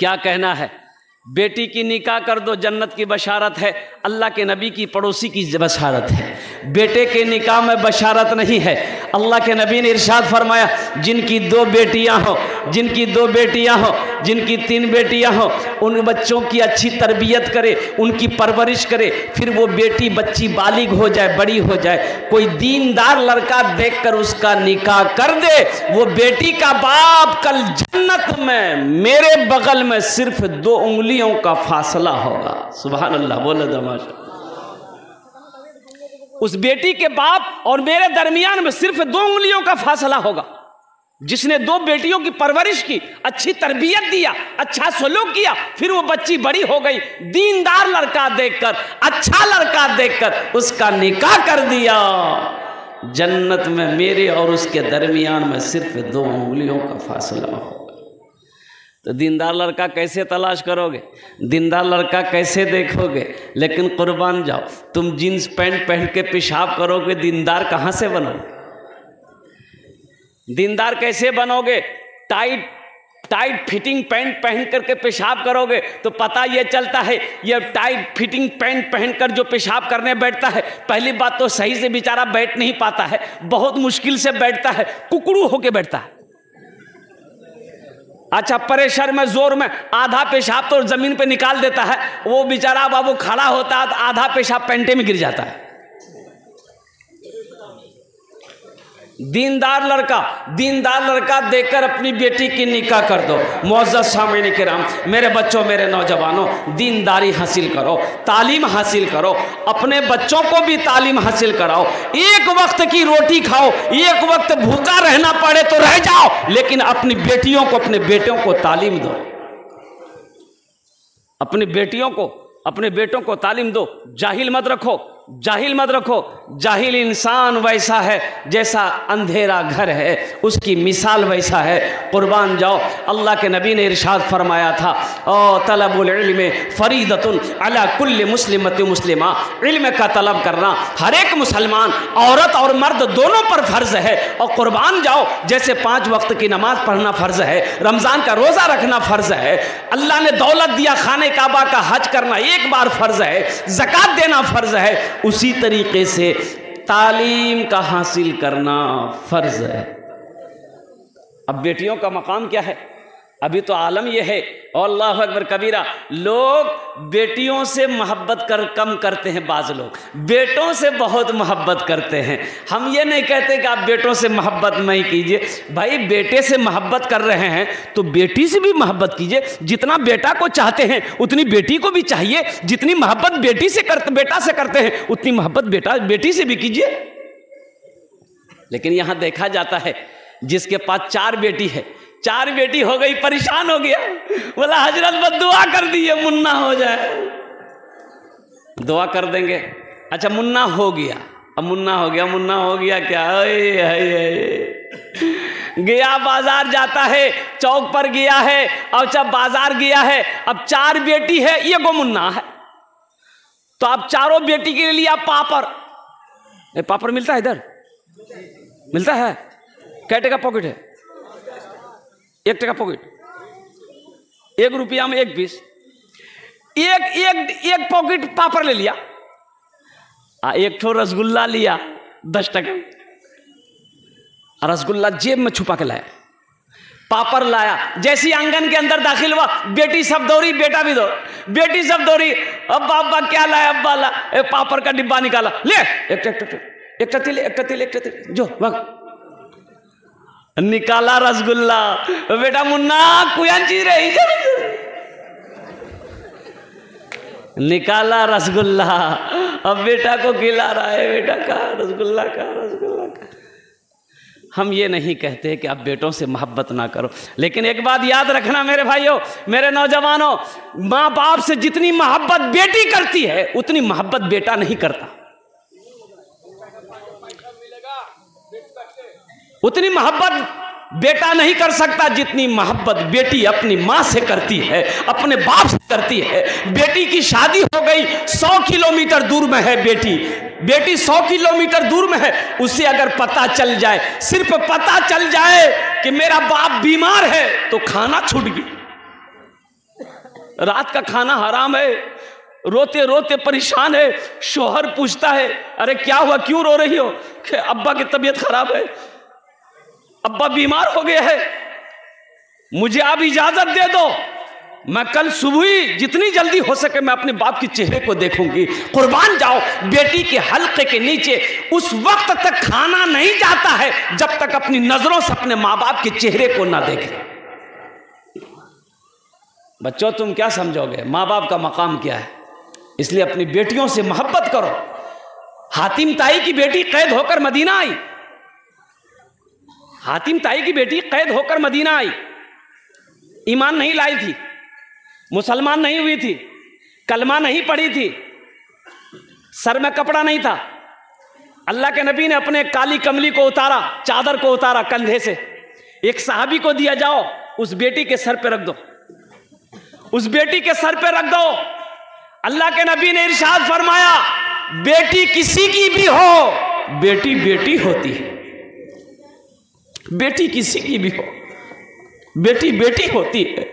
क्या कहना है? बेटी की निकाह कर दो, जन्नत की बशारत है। अल्लाह के नबी की पड़ोसी की बशारत है, बेटे के निकाह में बशारत नहीं है। अल्लाह के नबी ने इरशाद फरमाया, जिनकी 2 बेटियां हो, जिनकी 2 बेटियां हो, जिनकी 3 बेटियां हो, उन बच्चों की अच्छी तरबियत करे, उनकी परवरिश करे, फिर वो बेटी बच्ची बालिग हो जाए, बड़ी हो जाए, कोई दीनदार लड़का देखकर उसका निकाह कर दे, वो बेटी का बाप कल जन्नत में मेरे बगल में सिर्फ 2 उंगलियों का फासला होगा। सुभान अल्लाह, बोलो दमाशा। उस बेटी के बाप और मेरे दरमियान में सिर्फ 2 उंगलियों का फासला होगा। जिसने 2 बेटियों की परवरिश की, अच्छी तरबियत दिया, अच्छा सलूक किया, फिर वो बच्ची बड़ी हो गई, दीनदार लड़का देखकर, अच्छा लड़का देखकर उसका निकाह कर दिया, जन्नत में मेरे और उसके दरमियान में सिर्फ 2 उंगलियों का फासला होगा। तो दीनदार लड़का कैसे तलाश करोगे? दीनदार लड़का कैसे देखोगे? लेकिन कुर्बान जाओ, तुम जीन्स पैंट पहन के पेशाब करोगे, दीनदार कहाँ से बनोगे? दीनदार कैसे बनोगे? टाइट फिटिंग पैंट पहन करके पेशाब करोगे तो पता ये चलता है, ये टाइट फिटिंग पैंट पहनकर जो पेशाब करने बैठता है, पहली बात तो सही से बेचारा बैठ नहीं पाता है, बहुत मुश्किल से बैठता है, कुकड़ू होके बैठता है। अच्छा, प्रेशर में, जोर में आधा पेशाब तो जमीन पे निकाल देता है, वो बेचारा बाबू खड़ा होता है तो आधा पेशाब पैंटे में गिर जाता है। दीनदार लड़का देखकर अपनी बेटी की निकाह कर दो। मुअज़्ज़ज़ सामीन किराम, मेरे बच्चों, मेरे नौजवानों, दीनदारी हासिल करो, तालीम हासिल करो, अपने बच्चों को भी तालीम हासिल कराओ। एक वक्त की रोटी खाओ, एक वक्त भूखा रहना पड़े तो रह जाओ, लेकिन अपनी बेटियों को, अपने बेटों को तालीम दो, अपनी बेटियों को, अपने बेटों को तालीम दो। जाहिल मत रखो, जाहिल मत रखो। जाहिल इंसान वैसा है जैसा अंधेरा घर है, उसकी मिसाल वैसा है। कुर्बान जाओ, अल्लाह के नबी ने इरशाद फरमाया था, ओ तलबुल इल्म फरीदतुन अला कुल्li मुस्लिमति मुस्लिमा, इल्म का तलब करना हर एक मुसलमान, औरत और मर्द दोनों पर फर्ज है। और कुर्बान जाओ, जैसे 5 वक्त की नमाज पढ़ना फर्ज है, रमज़ान का रोज़ा रखना फर्ज है, अल्लाह ने दौलत दिया, खाने काबा का हज करना एक बार फर्ज है, ज़कात देना फर्ज है, उसी तरीके से तालीम का हासिल करना फर्ज है। अब बेटियों का मकाम क्या है? अभी तो आलम यह है, अल्लाहु अकबर कबीरा, लोग बेटियों से मोहब्बत कम करते हैं, बाज़ लोग बेटों से बहुत मोहब्बत करते हैं। हम ये नहीं कहते कि आप बेटों से मोहब्बत नहीं कीजिए, भाई बेटे से मोहब्बत कर रहे हैं तो बेटी से भी मोहब्बत कीजिए। जितना बेटा को चाहते हैं उतनी बेटी को भी चाहिए, जितनी मोहब्बत बेटा से करते हैं उतनी मोहब्बत बेटी से भी कीजिए। लेकिन यहाँ देखा जाता है, जिसके पास 4 बेटी है, 4 बेटी हो गई, परेशान हो गया, बोला हजरत बस दुआ कर दिए मुन्ना हो जाए। दुआ कर देंगे, अच्छा मुन्ना हो गया, अब मुन्ना हो गया क्या? गया बाजार जाता है, चौक पर गया है, अब जब बाजार गया है, अब 4 बेटी है, ये गो मुन्ना है, तो अब चारों बेटी के लिए पापड़, पापड़ मिलता है, इधर मिलता है, कैटे का पॉकेट है, 1 टका पॉकेट, 1 रुपया में 1 पीस, एक पॉकेट पापड़ ले लिया, 1 ठो रसगुल्ला लिया 10 टका, रसगुल्ला जेब में छुपा के लाया, पापड़ लाया, जैसी आंगन के अंदर दाखिल हुआ, बेटी सब दौड़ी, बेटा भी दौड़, बेटी सब दौड़ी, अब अब्बा क्या लाया? अब्बा ला पापड़ का डिब्बा निकाला, ले एक तिल, जो भाग निकाला रसगुल्ला, बेटा मुन्ना कुयांची रही, निकाला रसगुल्ला, अब बेटा को खिला रहा है, बेटा का रसगुल्ला का। हम ये नहीं कहते कि आप बेटों से मोहब्बत ना करो, लेकिन एक बात याद रखना मेरे भाइयों, मेरे नौजवानों, माँ बाप से जितनी मोहब्बत बेटी करती है उतनी मोहब्बत बेटा नहीं करता, उतनी मोहब्बत बेटा नहीं कर सकता जितनी मोहब्बत बेटी अपनी माँ से करती है, अपने बाप से करती है। बेटी की शादी हो गई, 100 किलोमीटर दूर में है बेटी 100 किलोमीटर दूर में है, उसे अगर पता चल जाए, सिर्फ पता चल जाए कि मेरा बाप बीमार है, तो खाना छूट गई, रात का खाना हराम है, रोते रोते परेशान है। शोहर पूछता है अरे क्या हुआ, क्यों रो रही हो? कि अब्बा की तबीयत खराब है, अब्बा बीमार हो गए हैं, मुझे आप इजाजत दे दो, मैं कल सुबह ही जितनी जल्दी हो सके मैं अपने बाप के चेहरे को देखूंगी। कुर्बान जाओ, बेटी के हल्के के नीचे उस वक्त तक खाना नहीं जाता है जब तक अपनी नजरों से अपने माँ बाप के चेहरे को ना देखे। बच्चों तुम क्या समझोगे, माँ बाप का मकाम क्या है? इसलिए अपनी बेटियों से मोहब्बत करो। हातिम ताई की बेटी कैद होकर मदीना आई, हातिम ताई की बेटी कैद होकर मदीना आई, ईमान नहीं लाई थी, मुसलमान नहीं हुई थी, कलमा नहीं पढ़ी थी, सर में कपड़ा नहीं था। अल्लाह के नबी ने अपने काली कमली को उतारा, चादर को उतारा कंधे से, एक सहाबी को दिया, जाओ उस बेटी के सर पे रख दो, उस बेटी के सर पे रख दो। अल्लाह के नबी ने इरशाद फरमाया, बेटी किसी की भी हो, बेटी बेटी होती है, बेटी किसी की भी हो, बेटी बेटी होती है।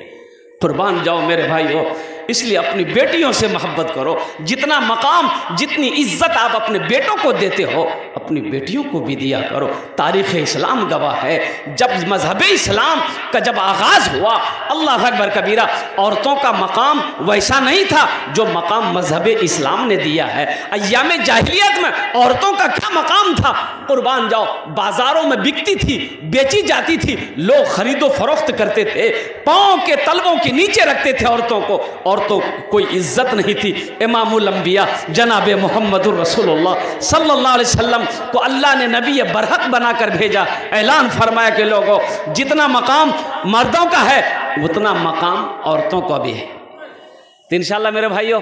कुर्बान जाओ मेरे भाइयों, इसलिए अपनी बेटियों से मोहब्बत करो। जितना मकाम, जितनी इज्जत आप अपने बेटों को देते हो, अपनी बेटियों को भी दिया करो। तारीख़ इस्लाम गवाह है, जब मजहब इस्लाम का जब आगाज़ हुआ, अल्लाह अकबर कबीरा, औरतों का मकाम वैसा नहीं था जो मकाम मजहब इस्लाम ने दिया है। अय्याम जाहिलियत में औरतों का क्या मकाम था? कुर्बान जाओ, बाज़ारों में बिकती थी, बेची जाती थी, लोग खरीदो फरोख्त करते थे, पाँव के तलवों के नीचे रखते थे औरतों को, औरतों कोई इज्जत नहीं थी। इमामुल अंबिया जनाब मुहम्मदुर रसूलुल्लाह सल्लल्लाहु अलैहि वसल्लम को अल्लाह ने नबी बरहक बनाकर भेजा। ऐलान फरमाया कि लोगों, जितना मकाम मर्दों का है उतना मकाम औरतों का भी है। तो इंशाअल्लाह मेरे भाइयों,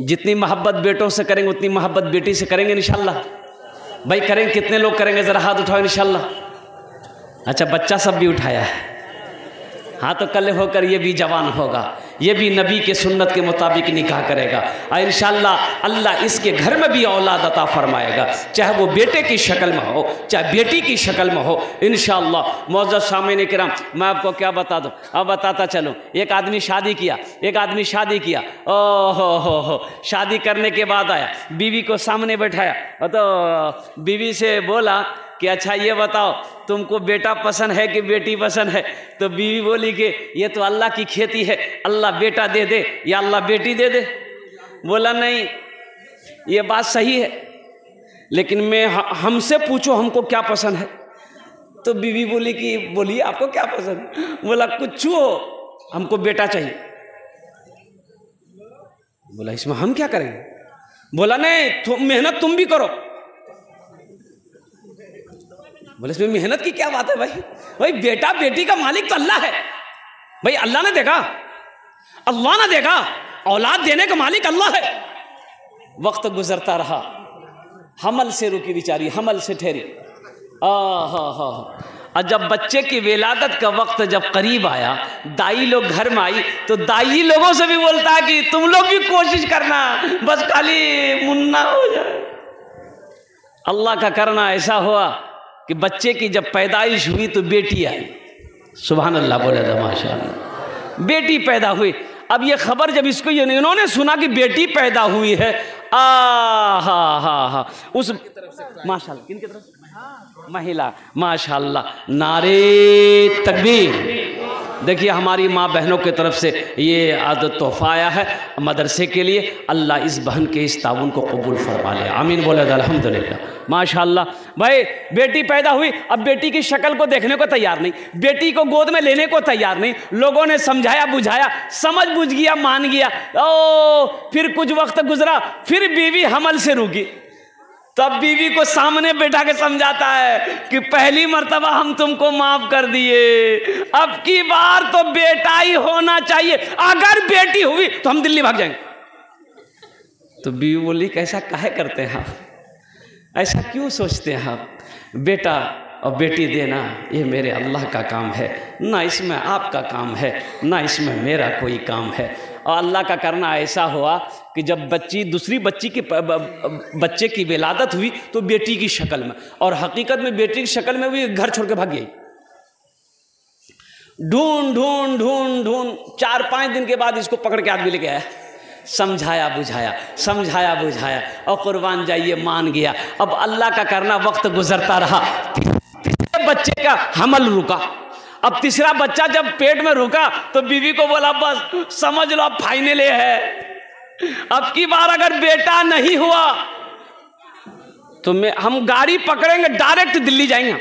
जितनी मोहब्बत बेटों से करेंगे उतनी मोहब्बत बेटी से करेंगे इंशाअल्लाह। भाई करेंगे, कितने लोग करेंगे जरा हाथ उठाओ इंशाअल्लाह। अच्छा, बच्चा सब भी उठाया है, हाँ, तो कल होकर ये भी जवान होगा, ये भी नबी के सुन्नत के मुताबिक निकाह करेगा और इंशाअल्लाह अल्लाह इसके घर में भी औलाद अता फरमाएगा, चाहे वो बेटे की शक्ल में हो चाहे बेटी की शक्ल में हो इंशाअल्लाह। मौजूद सामने किराम, मैं आपको क्या बता दूँ, अब बताता चलूँ। एक आदमी शादी किया, एक आदमी शादी किया, ओ हो, शादी करने के बाद आया, बीवी को सामने बैठाया, तो बीवी से बोला कि अच्छा ये बताओ तुमको बेटा पसंद है कि बेटी पसंद है? तो बीवी बोली कि ये तो अल्लाह की खेती है, अल्लाह बेटा दे दे या अल्लाह बेटी दे दे। बोला नहीं, ये बात सही है, लेकिन मैं हमसे पूछो हमको क्या पसंद है। तो बीवी बोली कि बोलिए आपको क्या पसंद? बोला कुछ हो, हमको बेटा चाहिए। बोला इसमें हम क्या करेंगे? बोला नहीं, मेहनत तुम भी करो। बोले इसमें मेहनत की क्या बात है भाई? भाई बेटा बेटी का मालिक तो अल्लाह है भाई, अल्लाह ने देखा, अल्लाह ने देखा, औलाद देने का मालिक अल्लाह है। वक्त गुजरता रहा, हमल से रुकी बेचारी, हमल से ठहरी। और जब बच्चे की विलादत का वक्त जब करीब आया, दाई लोग घर में आई, तो दाई लोगों से भी बोलता है कि तुम लोग भी कोशिश करना, बस खाली मुन्ना हो जाए। अल्लाह का करना ऐसा हुआ कि बच्चे की जब पैदाइश हुई तो बेटी आई। सुभान अल्लाह बोले था, माशाअल्लाह, बेटी पैदा हुई। अब ये खबर जब इसको इन्होंने सुना कि बेटी पैदा हुई है, हा उस माशाअल्लाह, किनकी तरफ से? महिला, माशाअल्लाह, नारे तकबीर। देखिए हमारी माँ बहनों की तरफ से ये आदत तोहफा आया है मदरसे के लिए। अल्लाह इस बहन के इस ताउन को कबूल फरमा ले, आमीन बोले अल्हम्दुलिल्लाह। माशाअल्लाह भाई, बेटी पैदा हुई, अब बेटी की शक्ल को देखने को तैयार नहीं, बेटी को गोद में लेने को तैयार नहीं। लोगों ने समझाया बुझाया, समझ बुझ गया, मान गया। फिर कुछ वक्त गुजरा, फिर बीवी हमल से रुकी, तब बीवी को सामने बैठा के समझाता है कि पहली मर्तबा हम तुमको माफ कर दिए, अब की बार तो बेटा ही होना चाहिए, अगर बेटी हुई तो हम दिल्ली भाग जाएंगे। तो बीवी बोली कैसा काहे करते हैं आप, ऐसा क्यों सोचते हैं आप? बेटा और बेटी देना ये मेरे अल्लाह का काम है, ना इसमें आपका काम है, ना इसमें मेरा कोई काम है। और अल्लाह का करना ऐसा हुआ कि जब दूसरी बच्चे की विलादत हुई तो बेटी की शक्ल में, और हकीकत में बेटी की शक्ल में भी घर छोड़ के भाग गई। ढूंढ ढूंढ ढूंढ ढूंढ 4-5 दिन के बाद इसको पकड़ के आदमी लेके आया, समझाया बुझाया, समझाया बुझाया, और कुर्बान जाइए मान गया। अब अल्लाह का करना, वक्त गुजरता रहा, तीसरे बच्चे का हमल रुका। अब तीसरा बच्चा जब पेट में रुका तो बीवी को बोला बस समझ लो अब फाइनल है, अब की बार अगर बेटा नहीं हुआ तो हम गाड़ी पकड़ेंगे, डायरेक्ट दिल्ली जाएंगे,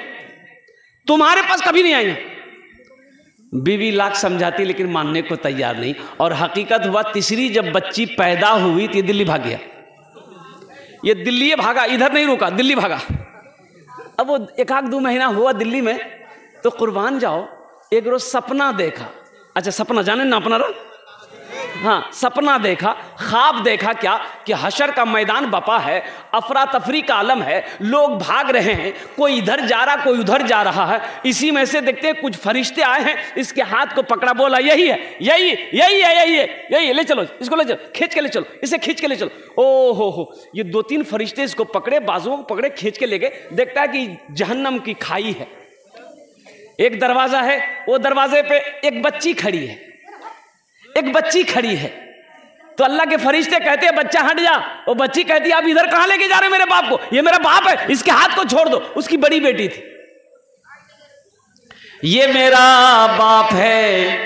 तुम्हारे पास कभी नहीं आएंगे। बीवी लाख समझाती लेकिन मानने को तैयार नहीं। और हकीकत हुआ तीसरी जब बच्ची पैदा हुई तो ये दिल्ली भाग गया, ये दिल्ली भागा, इधर नहीं रुका, दिल्ली भागा। अब वो 1-2 महीना हुआ दिल्ली में, तो कुर्बान जाओ एक रोज सपना देखा। अच्छा सपना जाने ना अपना रहा, हाँ सपना देखा, ख्वाब देखा क्या कि हशर का मैदान बपा है, अफरा तफरी का आलम है, लोग भाग रहे हैं, कोई इधर जा रहा कोई उधर जा रहा है। इसी में से देखते हैं कुछ फरिश्ते आए हैं, इसके हाथ को पकड़ा, बोला यही है यही यही है यही है यही है, ले चलो इसको, ले चलो, खींच के ले चलो, इसे खींच के ले चलो। ओ हो, ये 2-3 फरिश्ते इसको पकड़े, बाजुओं को पकड़े, खींच के ले गए। देखता है कि जहन्नम की खाई है, एक दरवाजा है, वो दरवाजे पे एक बच्ची खड़ी है, एक बच्ची खड़ी है। तो अल्लाह के फरिश्ते कहते हैं बच्चा हट जा। वो बच्ची कहती है आप इधर कहां लेके जा रहे हैं मेरे बाप को, ये मेरा बाप है, इसके हाथ को छोड़ दो। उसकी बड़ी बेटी थी, ये मेरा बाप है,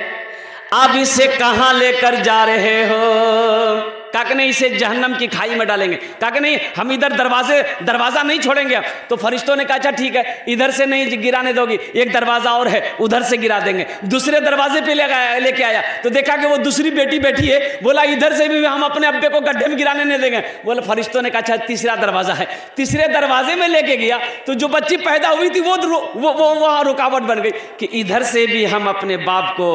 आप इसे कहां लेकर जा रहे हो? काके नहीं, इसे जहन्नम की खाई में डालेंगे। काके नहीं, हम इधर दरवाजा नहीं छोड़ेंगे। तो फरिश्तों ने कहा अच्छा ठीक है, इधर से नहीं गिराने दोगी, एक दरवाजा और है, उधर से गिरा देंगे। दूसरे दरवाजे पे लेके आया तो देखा कि वो दूसरी बेटी बैठी है, बोला इधर से भी हम अपने अब्बे को गड्ढे में गिराने नहीं देंगे। बोले फरिश्तों ने कहा अच्छा तीसरा दरवाजा है, तीसरे दरवाजे में लेके गया तो जो बच्ची पैदा हुई थी वो वहां रुकावट बन गई कि इधर से भी हम अपने बाप को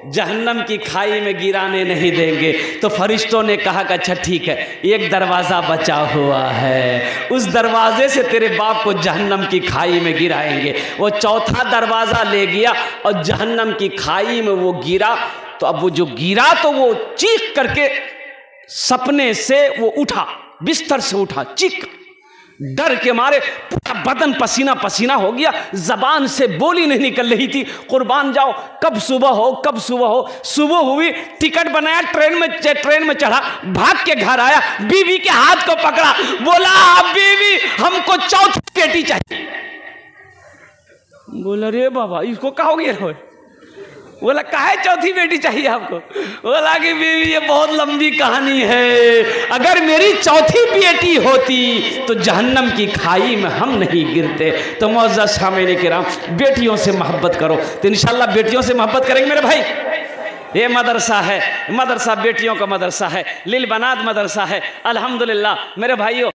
जहन्नम की खाई में गिराने नहीं देंगे। तो फरिश्तों ने कहा कि अच्छा ठीक है, एक दरवाजा बचा हुआ है, उस दरवाजे से तेरे बाप को जहन्नम की खाई में गिराएंगे। वो चौथा दरवाजा ले गया और जहन्नम की खाई में वो गिरा। तो अब वो जो गिरा तो वो चीख करके सपने से वो उठा, बिस्तर से उठा, चीख, डर के मारे पूरा बदन पसीना पसीना हो गया, जबान से बोली नहीं निकल रही थी। कुर्बान जाओ, कब सुबह हो, कब सुबह हो। सुबह हुई, टिकट बनाया, ट्रेन में चढ़ा, भाग के घर आया, बीवी के हाथ को पकड़ा, बोला बीवी हमको चौथी बेटी चाहिए। बोला रे बाबा इसको कहोगे? बोला काहे चौथी बेटी चाहिए आपको? बोला कि बीवी ये बहुत लंबी कहानी है, अगर मेरी चौथी बेटी होती तो जहन्नम की खाई में हम नहीं गिरते। तो मुअज़्ज़ज़ सामईन किराम, बेटियों से मोहब्बत करो तो इंशाअल्लाह बेटियों से मोहब्बत करेंगे मेरे भाई। ये मदरसा है, मदरसा बेटियों का मदरसा है, लिल बनात मदरसा है। अल्हम्दुलिल्लाह मेरे भाइयों,